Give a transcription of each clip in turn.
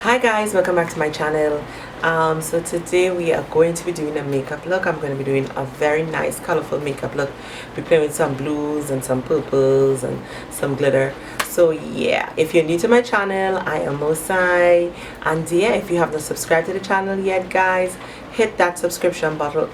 Hi guys, welcome back to my channel. So today we are going to be doing a makeup look. I'm going to be doing a very nice colorful makeup look. We're playing with some blues and some purples and some glitter. So yeah, if you're new to my channel, I am Mosai, and yeah, if you have not subscribed to the channel yet guys, hit that subscription button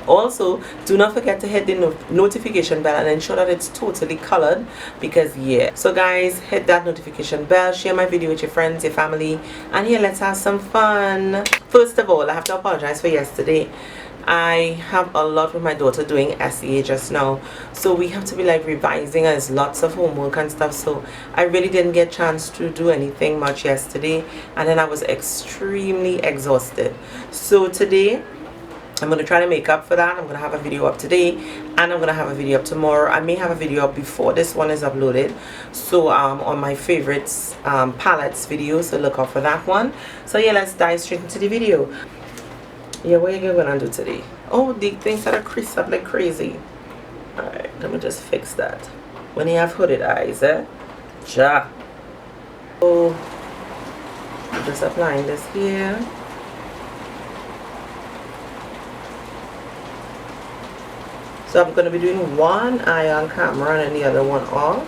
also do not forget to hit the notification bell and ensure that it's totally colored, because yeah, so guys, hit that notification bell, share my video with your friends, your family, and yeah, let's have some fun. First of all, I have to apologize for yesterday. I have a lot with my daughter doing SEA just now, so we have to be like revising, and there's lots of homework and stuff, so I really didn't get a chance to do anything much yesterday, and then I was extremely exhausted. So today I'm going to try to make up for that. I'm going to have a video up today, and I'm going to have a video up tomorrow. I may have a video up before this one is uploaded, so on my favorites palettes video, so look out for that one. So yeah, let's dive straight into the video. Yeah, what are you gonna do today? Oh, the things that are creased up like crazy. Alright, let me just fix that. When you have hooded eyes, ja. So I'm just applying this here. So I'm gonna be doing one eye on camera and the other one off.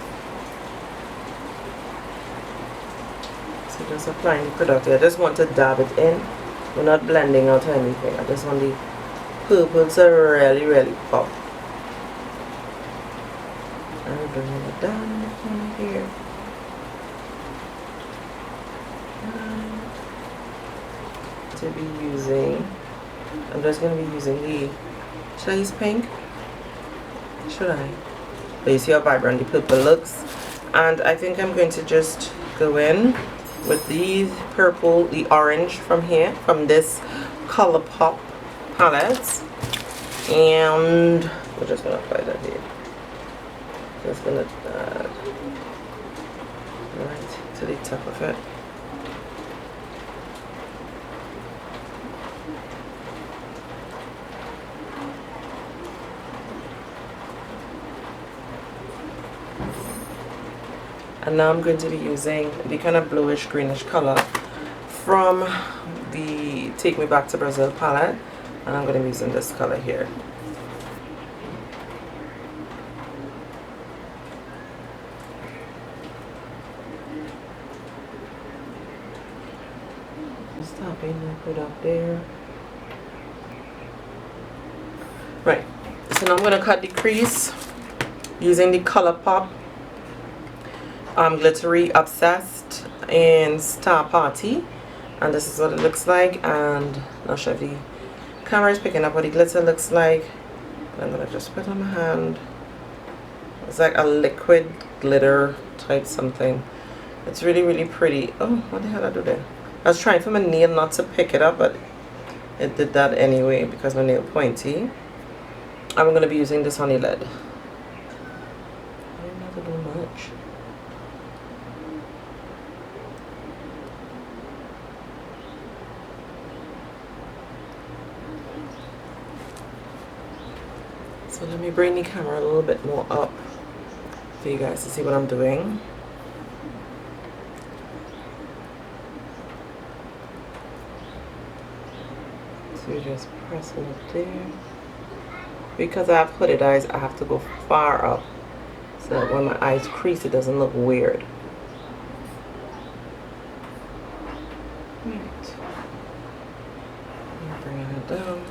So just applying the product here. I just want to dab it in. We're not blending out or anything. I just want the purple to really pop. And bring it down here. To be using, I'm just going to be using the, should I use pink? Should I? But you see how vibrant the purple looks. And I think I'm going to just go in with the purple, the orange from here, from this Colorpop palette, and we're just gonna apply that here. Just gonna add right to the top of it. And now I'm going to be using the kind of bluish greenish color from the Take Me Back to Brazil palette, and I'm going to be using this color here. Just tapping and put up there. Right, so now I'm going to cut the crease using the Colorpop Glittery Obsessed in Star Party, and this is what it looks like. And I'm not sure if the camera is picking up what the glitter looks like, but I'm gonna just put it on my hand. It's like a liquid glitter type something. It's really pretty. Oh, what the hell did I do there? I was trying for my nail not to pick it up, but it did that anyway because my nail pointy. I'm gonna be using this honey lead. I didn't have to do much. So let me bring the camera a little bit more up for you guys to see what I'm doing. So you're just pressing it there. Because I have hooded eyes, I have to go far up so that when my eyes crease, it doesn't look weird. Right. I'm bringing it down.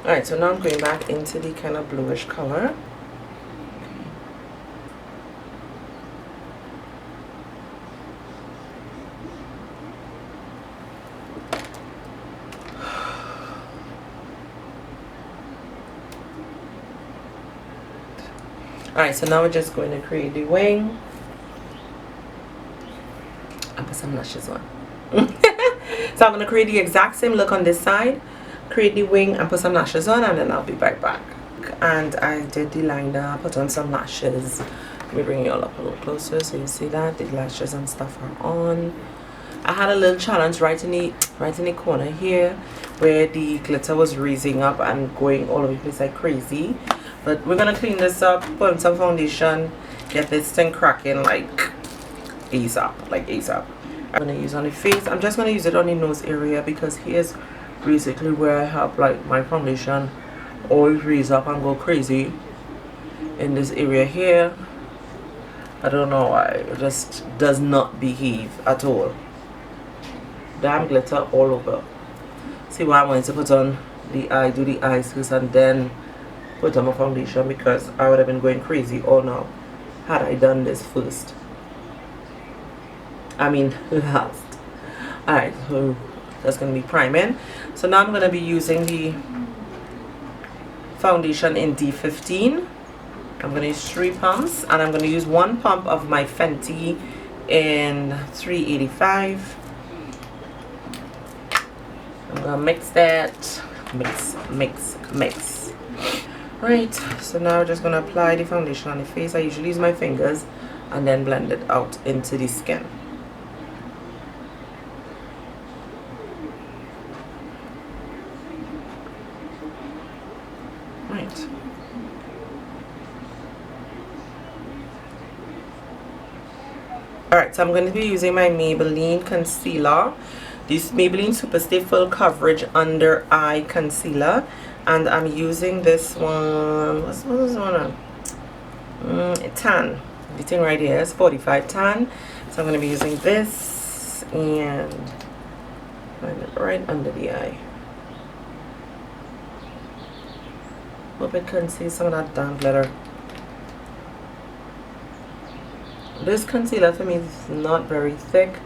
Alright, so now I'm going back into the kind of bluish color. Alright, so now we're just going to create the wing. I'll put some lashes on. So I'm going to create the exact same look on this side, create the wing, and put some lashes on, and then I'll be right back. and I did the liner, put on some lashes. Let me bring you all up a little closer so you see that the lashes and stuff are on. I had a little challenge right in the corner here where the glitter was raising up and going all over the place like crazy. But we're gonna clean this up, put on some foundation, get this thing cracking like ASAP. I'm gonna use on the face. I'm just gonna use it on the nose area because here's basically where I have like my foundation always raise up and go crazy in this area here. I don't know why, it just does not behave at all. Damn glitter all over. See why I wanted to put on the eye, do the eyes first and then put on my foundation, because I would have been going crazy all now had I done this first. I mean last. Alright, so that's going to be priming. So now I'm going to be using the foundation in D15. I'm going to use 3 pumps, and I'm going to use 1 pump of my Fenty in 385. I'm going to mix that. Mix. Right, so now we're just going to apply the foundation on the face. I usually use my fingers and then blend it out into the skin. Right. Alright, so I'm going to be using my Maybelline concealer. This Maybelline Superstay Full Coverage Under Eye Concealer. And I'm using this one. What's this one? Tan. The thing right here is 45 tan. So I'm going to be using this and find it right under the eye. Hope it can see some of that damn glitter. This concealer for me is not very thick.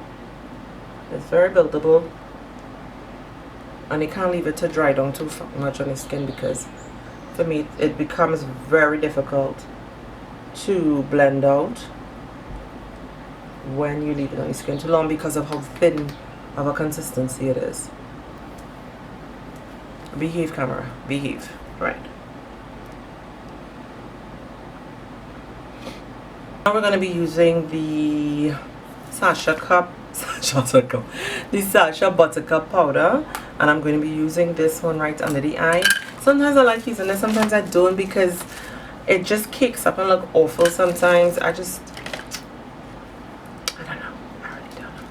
It's very buildable. And you can't leave it to dry down too much on the skin, because for me it becomes very difficult to blend out when you leave it on the skin too long because of how thin of a consistency it is. Behave, camera, behave. Right. Now we're going to be using the Sacha Buttercup powder, and I'm going to be using this one right under the eye. Sometimes I like using this, sometimes I don't, because it just cakes up and look awful sometimes. I don't know. I really don't know.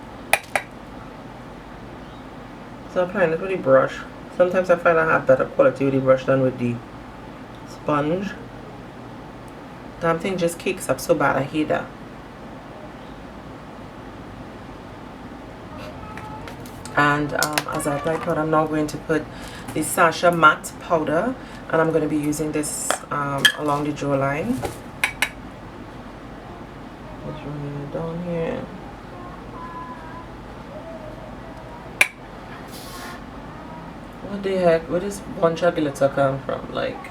So I'm applying it with the brush. Sometimes I find I have better quality with the brush than with the sponge. Damn thing just cakes up so bad. I hate that. And as I apply powder, I'm now going to put the Sacha matte powder, and I'm going to be using this along the jawline. Just running it down here. What the heck? Where does bunch of glitter come from? Like,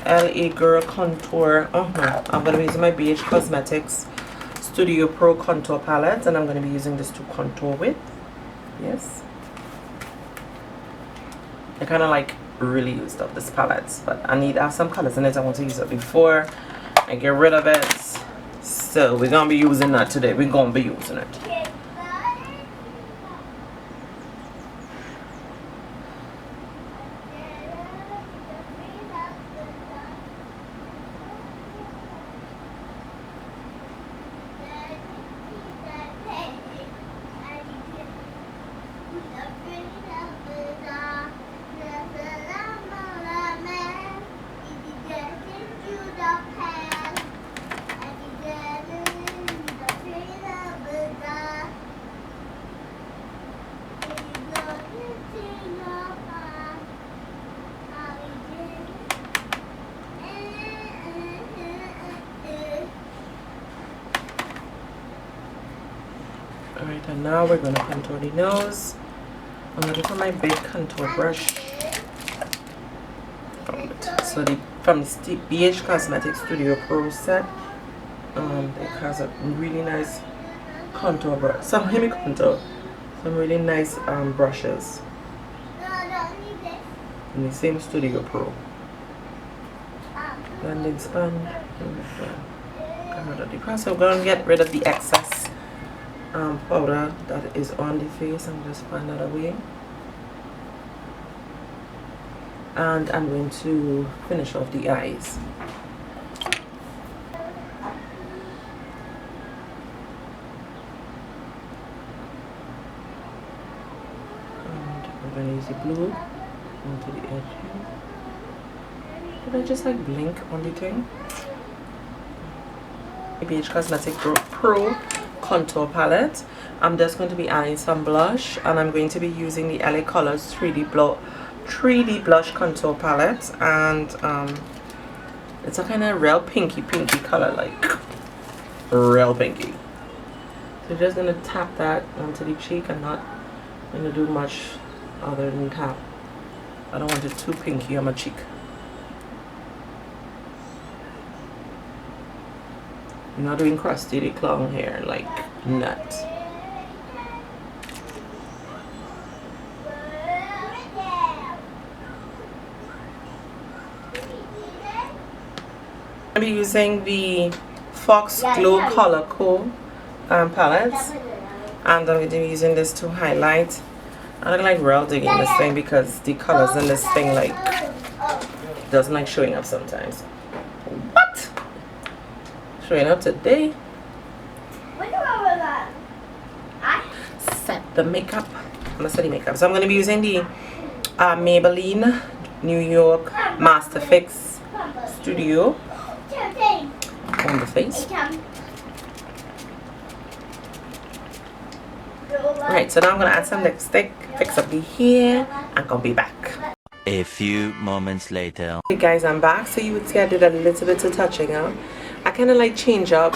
LA Girl Contour. I'm going to be using my BH Cosmetics Studio Pro Contour Palette, and I'm going to be using this to contour with. Yes. I kind of like really used up this palette, but I have some colors in it. I want to use it before I get rid of it. So we're going to be using that today. We're going to be using it. Alright, and now we're going to contour the nose. I'm going to put my big contour brush. So from the BH Cosmetics Studio Pro set, it has a really nice contour brush. Some really nice brushes. in the same Studio Pro. Blending sponge. So I'm going to get rid of the excess powder that is on the face and just fan that away. And I'm going to finish off the eyes. And I'm going to use the blue onto the edge here. Did I just like blink on the thing? BH Cosmetic Pro Contour Palette. I'm just going to be adding some blush, and I'm going to be using the LA Colors 3D Blush Contour Palette, and it's a kind of real pinky color, like real pinky. So just gonna tap that onto the cheek and not gonna do much other than tap. I don't want it too pinky on my cheek. I'm not doing crusty the clown hair like nuts. I'll be using the Fox Glow Color Co palettes, and I'm going to be using this to highlight. I look like real digging this thing because the colors in this thing like doesn't like showing up sometimes. What? Showing up today? Set the makeup. I'm gonna set the makeup. So I'm gonna be using the Maybelline New York Master Fix Studio on the face. Right, so now I'm gonna add some lipstick, fix up the hair, and gonna be back. A few moments later. Hey guys, I'm back. So you would see I did a little bit of touching up. I kind of like change up,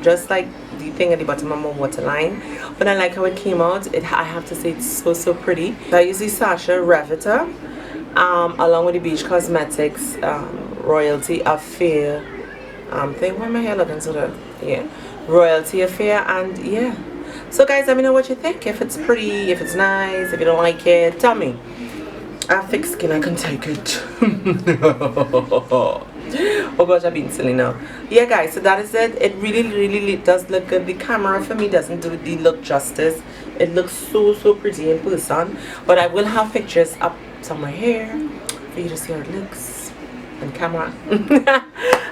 just like the thing at the bottom of my waterline, but I like how it came out. I have to say it's so pretty. So I use the Sacha Revlon, along with the Beach Cosmetics Royalty Affair thing. Why my hair looking so good? Yeah, Royalty Affair, and yeah. So guys, let me know what you think. If it's pretty, if it's nice, if you don't like it, tell me. I have thick skin, I can take it. Oh gosh, I've been silly now. Yeah guys, so that is it. It really does look good. The camera for me doesn't do the look justice. It looks so pretty in person, but I will have pictures up somewhere here for you to see how it looks on camera.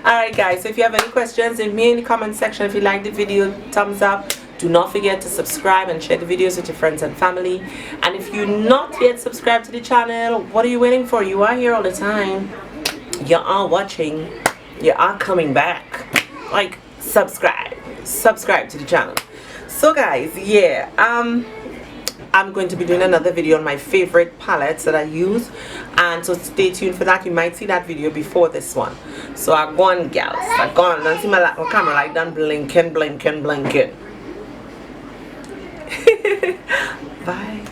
Alright guys, so if you have any questions, leave me in the comment section. If you like the video, thumbs up. Do not forget to subscribe and share the videos with your friends and family. And if you're not yet subscribed to the channel, what are you waiting for? You are here all the time. You are watching. You are coming back. Like, subscribe to the channel. So guys, yeah, I'm going to be doing another video on my favorite palettes that I use, and so stay tuned for that. You might see that video before this one. So I'm going, gals. I'm going. Don't see my camera like done blinking. Bye.